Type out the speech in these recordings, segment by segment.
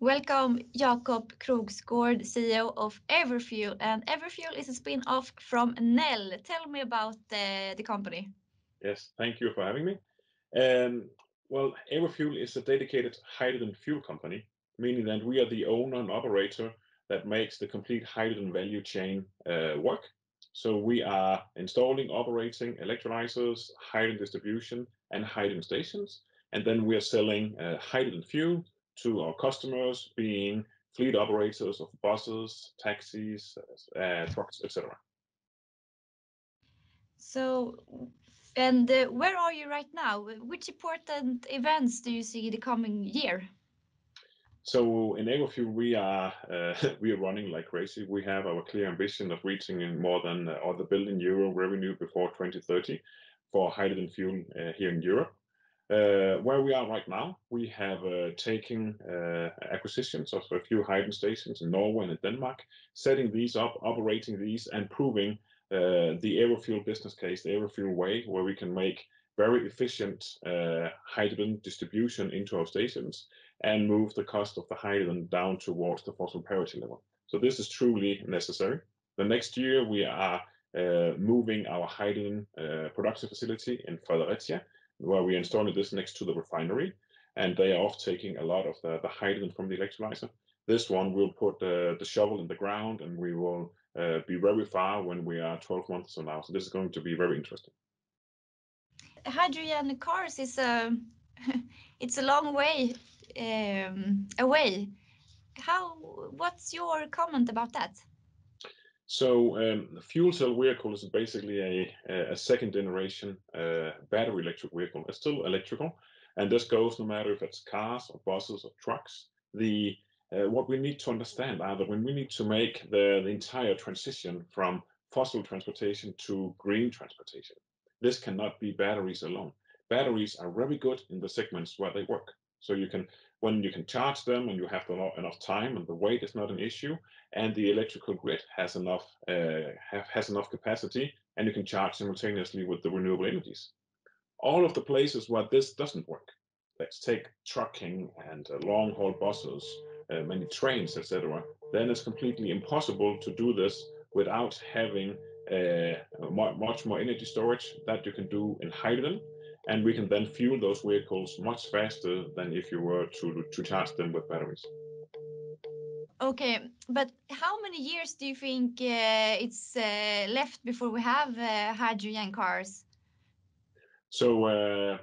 Welcome, Jakob Krogsgaard, CEO of Everfuel. And Everfuel is a spin-off from Nel. Tell me about the company. Yes, thank you for having me. Well, Everfuel is a dedicated hydrogen fuel company, meaning that we are the owner and operator that makes the complete hydrogen value chain work. So we are installing, operating electrolyzers, hydrogen distribution, and hydrogen stations. And then we are selling hydrogen fuel to our customers, being fleet operators of buses, taxis, trucks, etc. So, and where are you right now? Which important events do you see the coming year? So in Everfuel, we are we are running like crazy. We have our clear ambition of reaching more than or the €1 billion revenue before 2030 for hydrogen fuel here in Europe. Where we are right now, we have taken acquisitions of a few hydrogen stations in Norway and in Denmark, setting these up, operating these, and proving the Everfuel business case, the Everfuel way, where we can make very efficient hydrogen distribution into our stations and move the cost of the hydrogen down towards the fossil parity level. So this is truly necessary. The next year we are moving our hydrogen production facility in Fredericia, where we are installing this next to the refinery, and they are off taking a lot of the hydrogen from the electrolyzer. This one will put the shovel in the ground, and we will be very far when we are 12 months from now. So this is going to be very interesting. Hydrogen cars is it's a long way away. What's your comment about that? So the fuel cell vehicle is basically a second generation battery electric vehicle. It's still electrical, and this goes no matter if it's cars or buses or trucks. What we need to understand are that when we need to make the entire transition from fossil transportation to green transportation, this cannot be batteries alone. Batteries are very good in the segments where they work. So when you can charge them and you have enough time and the weight is not an issue, and the electrical grid has enough capacity, and you can charge simultaneously with the renewable energies. All of the places where this doesn't work, let's take trucking and long haul buses, many trains, etc., then it's completely impossible to do this without having much more energy storage that you can do in hydrogen, and we can then fuel those vehicles much faster than if you were to charge them with batteries. Okay, but how many years do you think it's left before we have hydrogen cars? So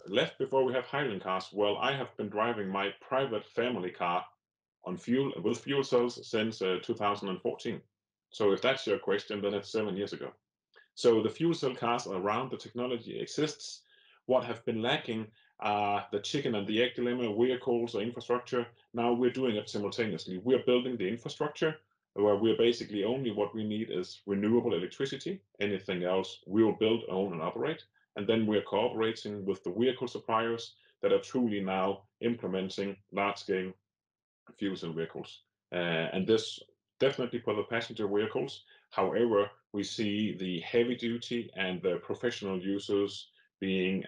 left before we have hydrogen cars, well, I have been driving my private family car on with fuel cells since 2014. So if that's your question, then it's 7 years ago. So the fuel cell cars are around, the technology exists. What have been lacking are the chicken and the egg dilemma, vehicles or infrastructure. Now we're doing it simultaneously. We're building the infrastructure where we're basically only what we need is renewable electricity. Anything else we will build, own and operate. And then we're cooperating with the vehicle suppliers that are truly now implementing large-scale fuel cell vehicles. And this definitely for the passenger vehicles. However, we see the heavy duty and the professional users being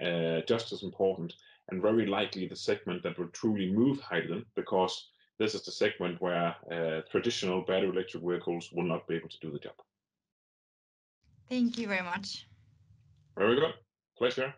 just as important, and very likely the segment that will truly move hydrogen, because this is the segment where traditional battery electric vehicles will not be able to do the job. Thank you very much. Very good. Pleasure.